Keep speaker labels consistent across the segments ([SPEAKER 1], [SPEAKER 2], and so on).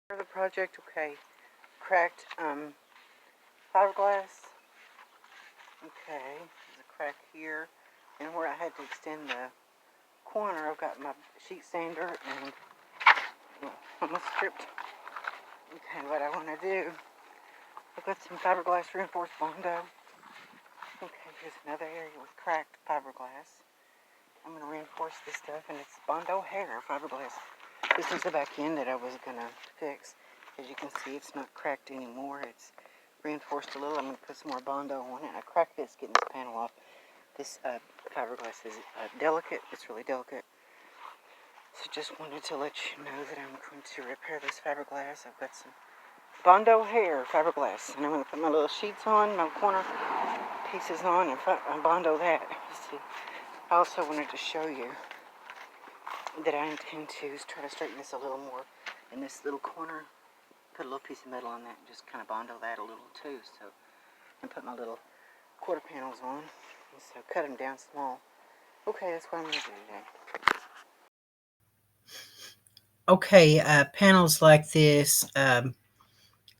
[SPEAKER 1] For the project, okay, cracked fiberglass. Okay, there's a crack here, and where I had to extend the corner, I've got my sheet sander and almost stripped. Okay, what I want to do, I've got some fiberglass reinforced Bondo. Okay, here's another area with cracked fiberglass. I'm going to reinforce this stuff, and it's Bondo hair fiberglass. This is the back end that I was going to fix. As you can see, it's not cracked anymore. It's reinforced a little. I'm going to put some more Bondo on it. I cracked this getting this panel off. This fiberglass is delicate. It's really delicate. So just wanted to let you know that I'm going to repair this fiberglass. I've got some Bondo hair fiberglass, and I'm going to put my little sheets on, my corner pieces on, and Bondo that. Let's see. I also wanted to show you that I intend to try to straighten this a little more in this little corner. Put a little piece of metal on that and just kind of Bondo that a little too. So, and put my little quarter panels on. And so cut them down small. Okay, that's what I'm going to do today. Okay, panels like this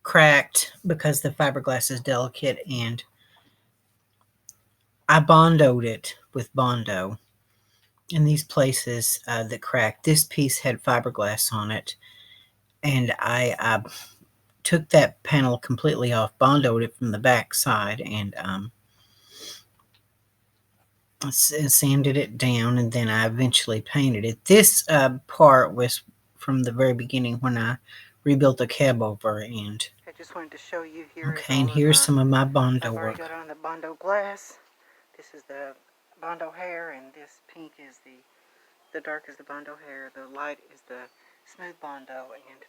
[SPEAKER 1] cracked because the fiberglass is delicate, and I Bondoed it with Bondo. In these places that cracked, this piece had fiberglass on it, and I took that panel completely off, Bondoed it from the back side, and sanded it down, and then I eventually painted it. This part was from the very beginning when I rebuilt the cab over, and I just wanted to show you here. Okay, and here's some of my Bondo work. I've already got on the Bondo glass. This is the Bondo hair, and this pink is the dark is the Bondo hair, the light is the smooth Bondo, and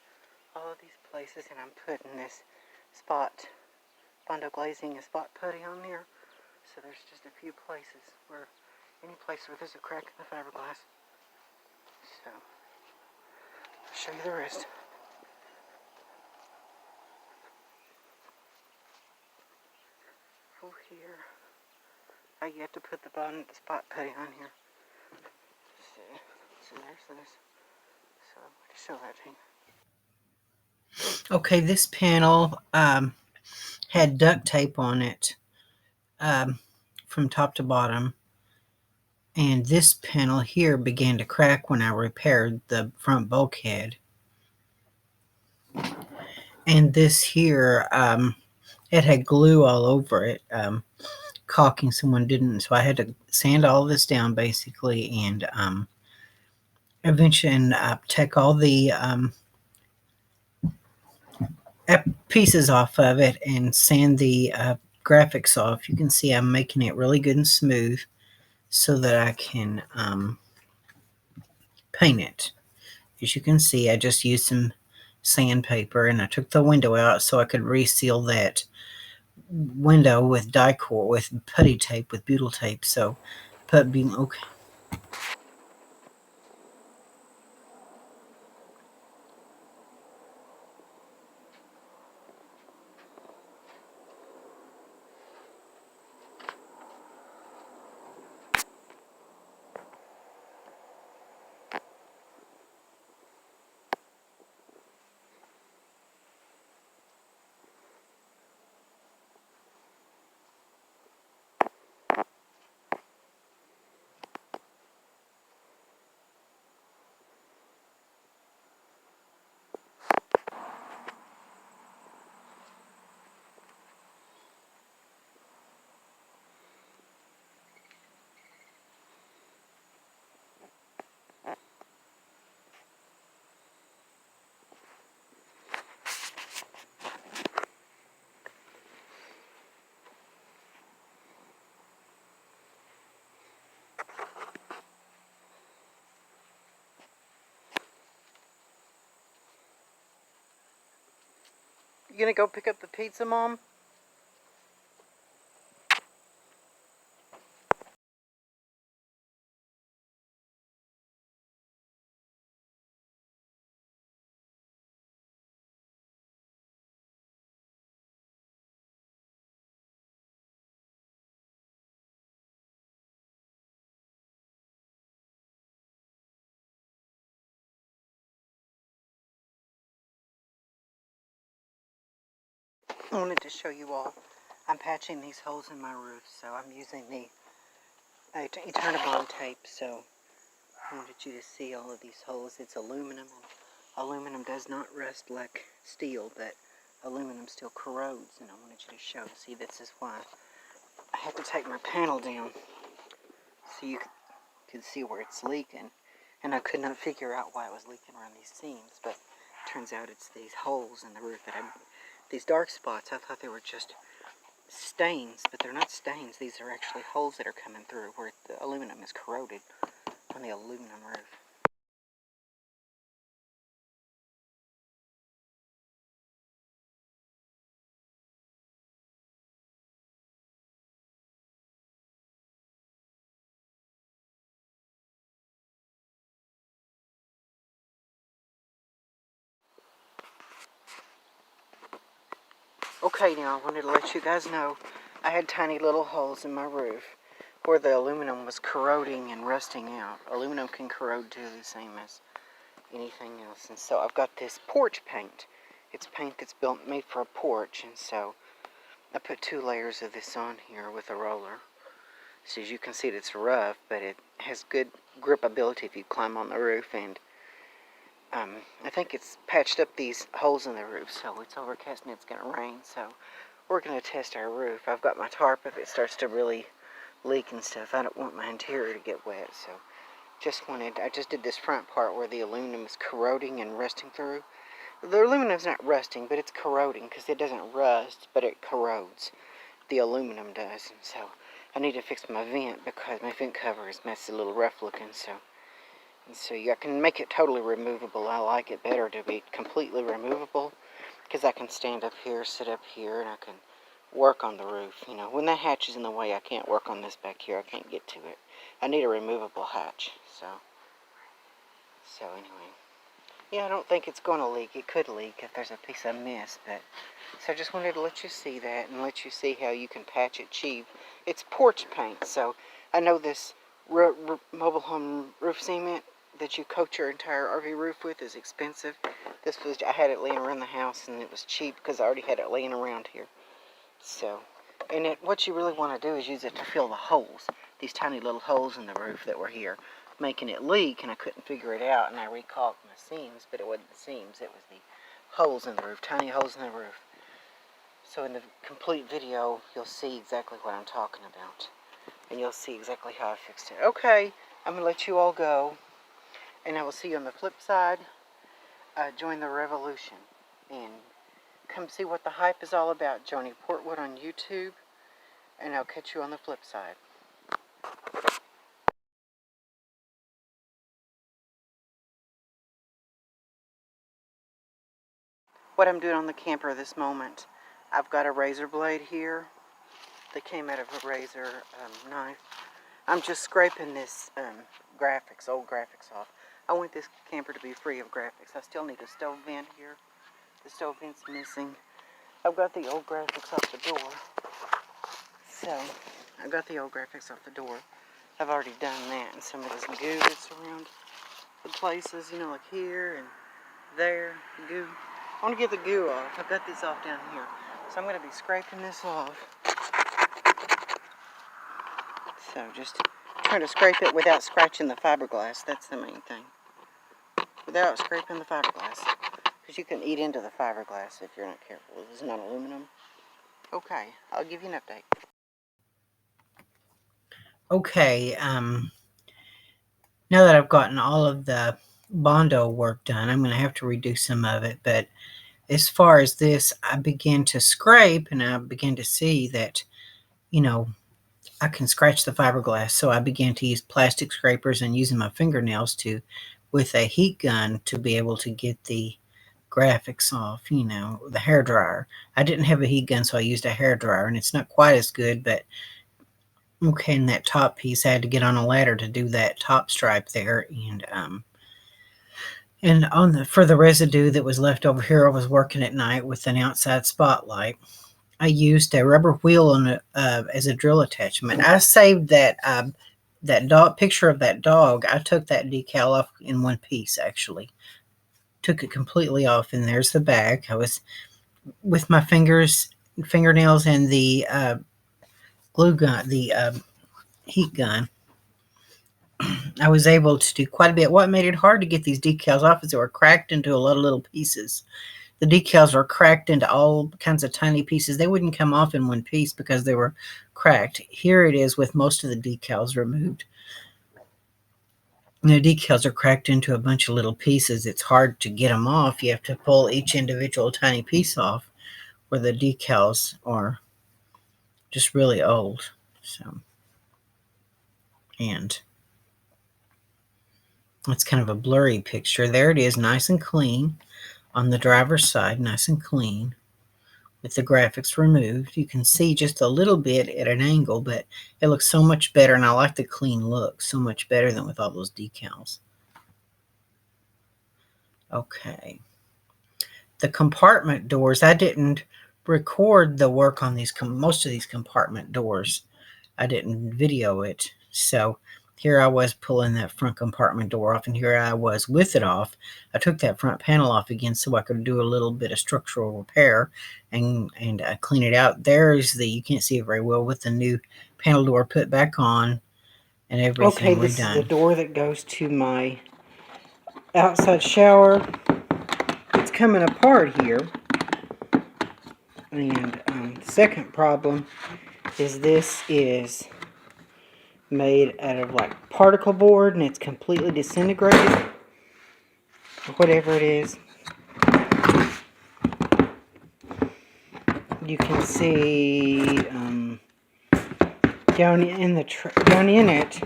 [SPEAKER 1] all of these places, and I'm putting this spot, Bondo glazing and spot putty on there. So there's just a few places where, any place where there's a crack in the fiberglass. So, I'll show you the rest. Over here, I have to put the spot putty on here. So there's this. So, I'll show that to you. Okay, this panel had duct tape on it from top to bottom. And this panel here began to crack when I repaired the front bulkhead. And this here, it had glue all over it, caulking someone didn't. So I had to sand all this down basically, and eventually take all the pieces off of it and sand the graphics off. You can see I'm making it really good and smooth so that I can paint it. As you can see, I just used some sandpaper, and I took the window out so I could reseal that window with Dicor, with putty tape, with butyl tape. So, okay. You gonna go pick up the pizza, Mom? I wanted to show you all. I'm patching these holes in my roof, so I'm using the Eternabond tape. So I wanted you to see all of these holes. It's aluminum. Aluminum does not rust like steel, but aluminum still corrodes. And I wanted you to show. See, this is why I had to take my panel down so you could see where it's leaking. And I could not figure out why it was leaking around these seams, but it turns out it's these holes in the roof these dark spots. I thought they were just stains, but they're not stains. These are actually holes that are coming through where the aluminum is corroded on the aluminum roof. Okay, now I wanted to let you guys know I had tiny little holes in my roof where the aluminum was corroding and rusting out. Aluminum can corrode too, the same as anything else. And so I've got this porch paint. It's paint that's made for a porch, and so I put 2 layers of this on here with a roller. So as you can see, it's rough, but it has good grip ability if you climb on the roof. And I think it's patched up these holes in the roof, so it's overcast and it's going to rain. So we're going to test our roof. I've got my tarp. If it starts to really leak and stuff, I don't want my interior to get wet. So I just did this front part where the aluminum is corroding and rusting through. The aluminum's not rusting, but it's corroding because it doesn't rust, but it corrodes. The aluminum does, and so I need to fix my vent because my vent cover is messy, a little rough looking. So I can make it totally removable. I like it better to be completely removable because I can stand up here, sit up here, and I can work on the roof. You know, when that hatch is in the way, I can't work on this back here. I can't get to it. I need a removable hatch. So anyway, yeah, I don't think it's going to leak. It could leak if there's a piece of mist, but so I just wanted to let you see that and let you see how you can patch it cheap. It's porch paint, so I know this mobile home roof cement that you coat your entire RV roof with is expensive. I had it laying around the house, and it was cheap because I already had it laying around here. So, what you really want to do is use it to fill the holes, these tiny little holes in the roof that were here, making it leak, and I couldn't figure it out, and I recalked my seams, but it wasn't the seams, it was the holes in the roof, tiny holes in the roof. So in the complete video, you'll see exactly what I'm talking about, and you'll see exactly how I fixed it. Okay, I'm going to let you all go, and I will see you on the flip side. Join the revolution, and come see what the hype is all about. Joni Portwood on YouTube, and I'll catch you on the flip side. What I'm doing on the camper this moment, I've got a razor blade here that came out of a razor knife. I'm just scraping this old graphics off. I want this camper to be free of graphics. I still need a stove vent here. The stove vent's missing. I've got the old graphics off the door. So, I've got the old graphics off the door. I've already done that, and some of this goo that's around the places, you know, like here and there, goo. I want to get the goo off. I've got this off down here. So I'm going to be scraping this off. So just try to scrape it without scratching the fiberglass. That's the main thing. Without scraping the fiberglass. Because you can eat into the fiberglass if you're not careful. This is not aluminum. Okay, I'll give you an update. Okay, now that I've gotten all of the Bondo work done, I'm going to have to redo some of it. But as far as this, I began to scrape, and I began to see that, you know, I can scratch the fiberglass. So I began to use plastic scrapers and using my fingernails with a heat gun to be able to get the graphics off, you know, the hair dryer. I didn't have a heat gun, so I used a hair dryer, and it's not quite as good, but okay, in that top piece, I had to get on a ladder to do that top stripe there, and for the residue that was left over here, I was working at night with an outside spotlight. I used a rubber wheel as a drill attachment. I saved that dog picture of that dog. I took that decal off in one piece, actually. Took it completely off, and there's the back. I was with my fingers
[SPEAKER 2] fingernails and the glue gun, the heat gun, I was able to do quite a bit. What made it hard to get these decals off is they were cracked into a lot of little pieces. The decals were cracked into all kinds of tiny pieces. They wouldn't come off in one piece because they were cracked. Here it is with most of the decals removed. The decals are cracked into a bunch of little pieces. It's hard to get them off. You have to pull each individual tiny piece off, where the decals are just really old. So, and it's kind of a blurry picture. There it is, nice and clean on the driver's side, nice and clean with the graphics removed. You can see just a little bit at an angle, but it looks so much better, and I like the clean look so much better than with all those decals. Okay. The compartment doors, I didn't record the work on these, most of these compartment doors. I didn't video it. So here I was pulling that front compartment door off, and here I was with it off. I took that front panel off again so I could do a little bit of structural repair and clean it out. There's the, you can't see it very well, with the new panel door put back on and everything redone. Okay, this is the door that goes to my outside shower. It's coming apart here. And the second problem is this is made out of like particle board, and it's completely disintegrated, or whatever it is. You can see down in it,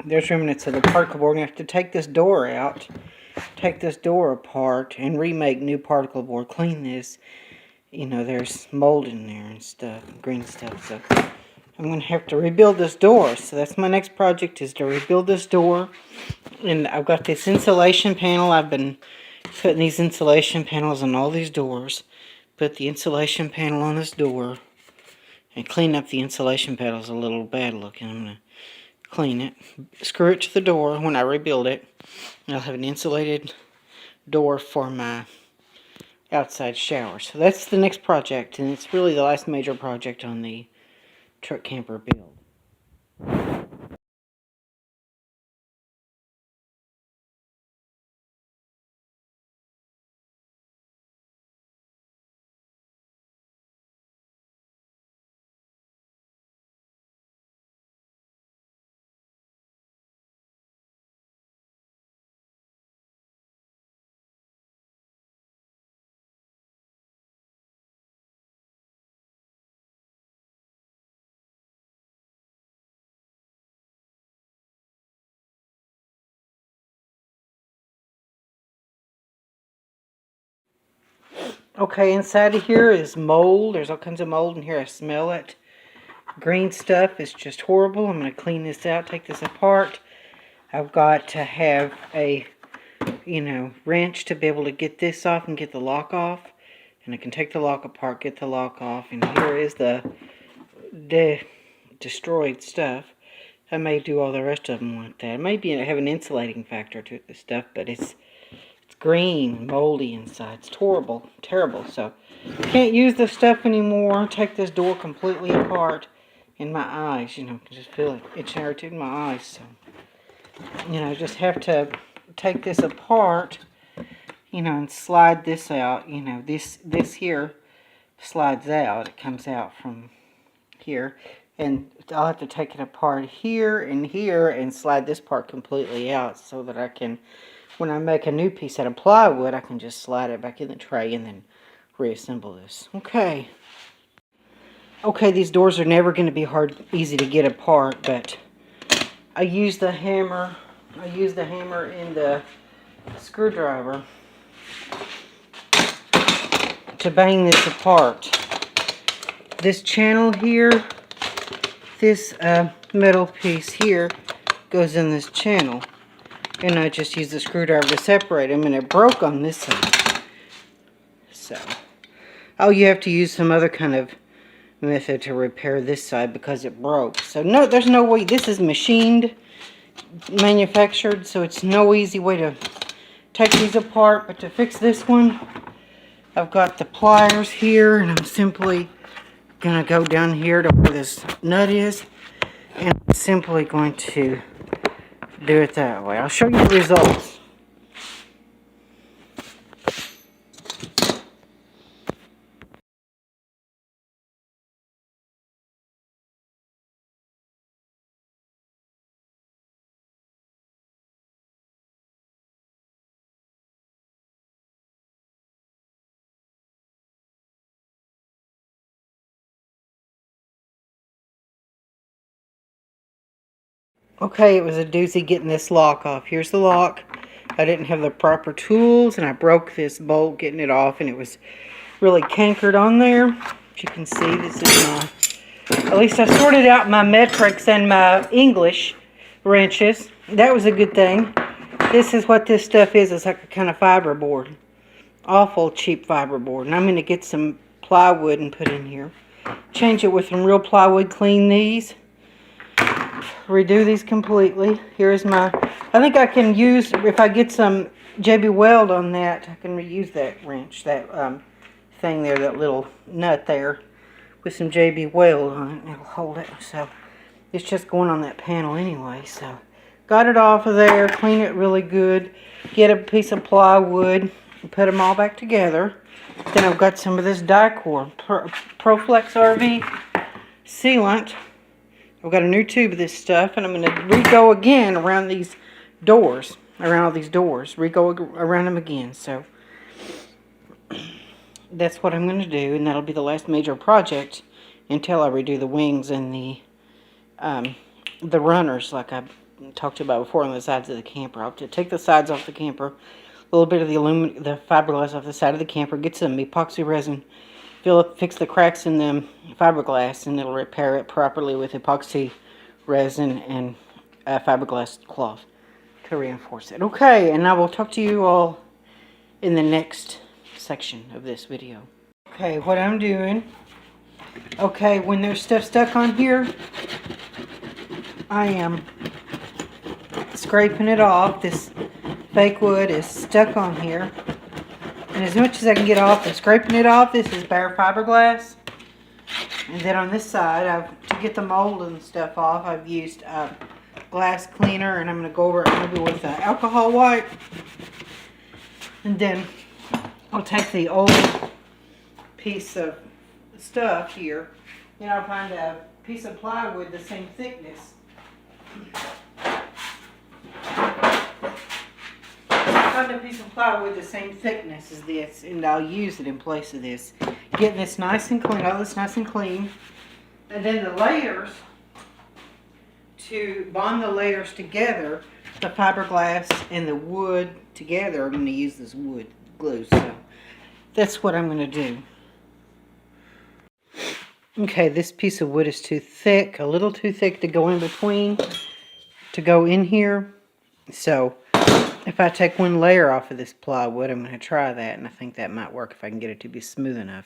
[SPEAKER 2] there's remnants of the particle board. You have to take this door out, take this door apart, and remake new particle board. Clean this. You know, there's mold in there and stuff, green stuff. So I'm going to have to rebuild this door. So that's my next project, is to rebuild this door. And I've got this insulation panel. I've been putting these insulation panels on all these doors. Put the insulation panel on this door and clean up the insulation panels a little bad looking. I'm going to clean it, screw it to the door when I rebuild it. I'll have an insulated door for my outside shower. So that's the next project, and it's really the last major project on the truck camper build. Okay, inside of here is mold. There's all kinds of mold in here. I smell it. Green stuff is just horrible. I'm going to clean this out, take this apart. I've got to have a, wrench to be able to get this off and get the lock off. And I can take the lock apart, get the lock off. And here is the destroyed stuff. I may do all the rest of them like that. It may have an insulating factor to this stuff, but it's green, moldy inside. It's horrible, terrible. So, can't use this stuff anymore. Take this door completely apart. In my eyes, I can just feel it itching in my eyes. So, just have to take this apart, and slide this out. This here slides out. It comes out from here. And I'll have to take it apart here and slide this part completely out so that I can, when I make a new piece out of plywood, I can just slide it back in the tray and then reassemble this. Okay. Okay, these doors are never going to be easy to get apart, but I use the hammer. I use the hammer and the screwdriver to bang this apart. This channel here, this metal piece here goes in this channel, and I just use the screwdriver to separate them, and it broke on this side. So, you have to use some other kind of method to repair this side because it broke. So no, there's no way. This is machined, manufactured, so it's no easy way to take these apart. But to fix this one, I've got the pliers here, and I'm simply gonna go down here to where this nut is, and I'm simply going to do it that way. I'll show you the results. Okay, it was a doozy getting this lock off. Here's the lock. I didn't have the proper tools, and I broke this bolt getting it off, and it was really cankered on there. As you can see, this is my... At least I sorted out my metrics and my English wrenches. That was a good thing. This is what this stuff is. It's like a kind of fiberboard. Awful cheap fiberboard. And I'm going to get some plywood and put in here. Change it with some real plywood. Clean these. Redo these completely. Here's my... I think I can use... If I get some JB Weld on that, I can reuse that wrench. That thing there. That little nut there. With some JB Weld on it, and it'll hold it. So it's just going on that panel anyway. So got it off of there, clean it really good, get a piece of plywood, and put them all back together. Then I've got some of this Dicor ProFlex RV sealant. I've got a new tube of this stuff, and I'm going to re-go again around these doors, around all these doors, re-go around them again. So that's what I'm going to do, and that'll be the last major project until I redo the wings and the runners, like I talked about before, on the sides of the camper. I'll have to take the sides off the camper, a little bit of the fiberglass off the side of the camper, get some epoxy resin, fix the cracks in the fiberglass, and it'll repair it properly with epoxy resin and fiberglass cloth to reinforce it. Okay, and I will talk to you all in the next section of this video. Okay, what I'm doing, okay, when there's stuff stuck on here, I am scraping it off. This fake wood is stuck on here, and as much as I can get off, I'm scraping it off. This is bare fiberglass, and then on this side, to get the mold and stuff off, I've used glass cleaner, and I'm going to go over it maybe with alcohol wipe, and then I'll take the old piece of stuff here, and I'll find a piece of plywood the same thickness. Find a piece of plywood the same thickness as this, and I'll use it in place of this. Getting this nice and clean, all this nice and clean. And then the layers, to bond the layers together, the fiberglass and the wood together, I'm going to use this wood glue. So that's what I'm going to do. Okay, this piece of wood is too thick, a little too thick to go in between, to go in here. So if I take one layer off of this plywood, I'm going to try that, and I think that might work if I can get it to be smooth enough.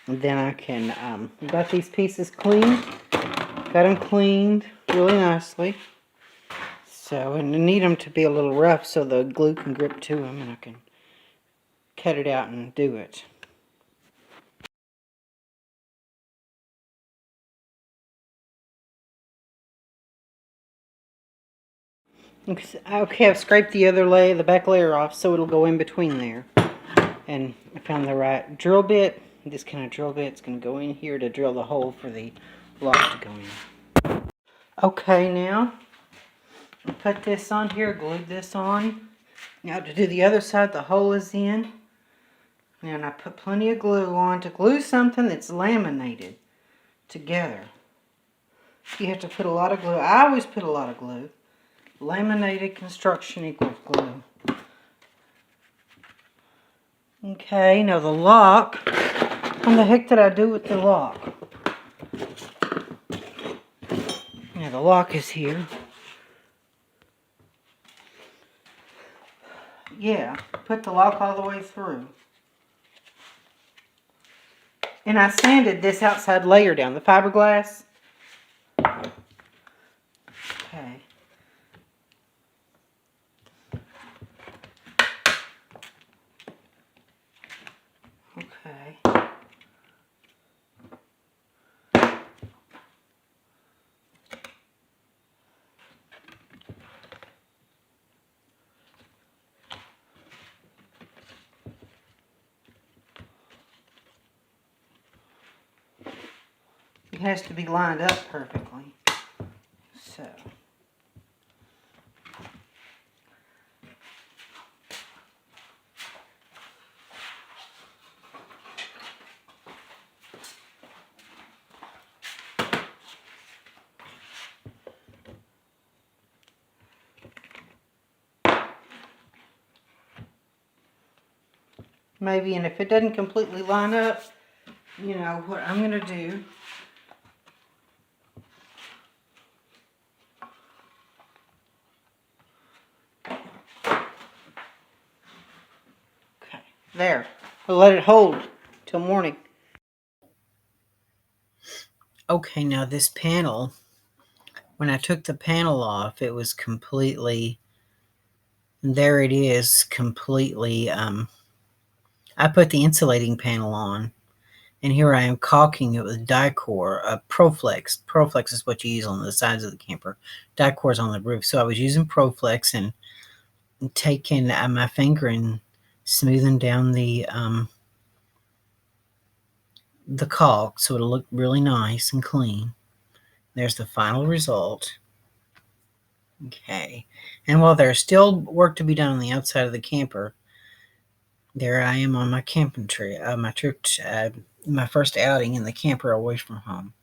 [SPEAKER 2] And then I can, got these pieces cleaned, got them cleaned really nicely. So, and I need them to be a little rough so the glue can grip to them, and I can cut it out and do it. Okay, I've scraped the other layer, the back layer off, so it'll go in between there. And I found the right drill bit. This kind of drill bit's going to go in here to drill the hole for the lock to go in. Okay, now I put this on here, glued this on. Now to do the other side, the hole is in. And I put plenty of glue on. To glue something that's laminated together, you have to put a lot of glue. I always put a lot of glue. Laminated construction equals glue. Okay, now the lock. What the heck did I do with the lock? Now the lock is here. Yeah, put the lock all the way through. And I sanded this outside layer down, the fiberglass. Okay. has to be lined up perfectly. So. Maybe, and if it doesn't completely line up, you know, what I'm going to do okay, there. We'll let it hold till morning. Okay, now this panel, when I took the panel off, it was completely, there it is, completely, I put the insulating panel on, and here I am caulking it with Dicor, Proflex. Proflex is what you use on the sides of the camper. Dicor is on the roof. So I was using Proflex and taking my finger and smoothing down the caulk so it'll look really nice and clean. There's the final result. Okay, and while there's still work to be done on the outside of the camper, there I am on my camping trip, my trip, my first outing in the camper away from home.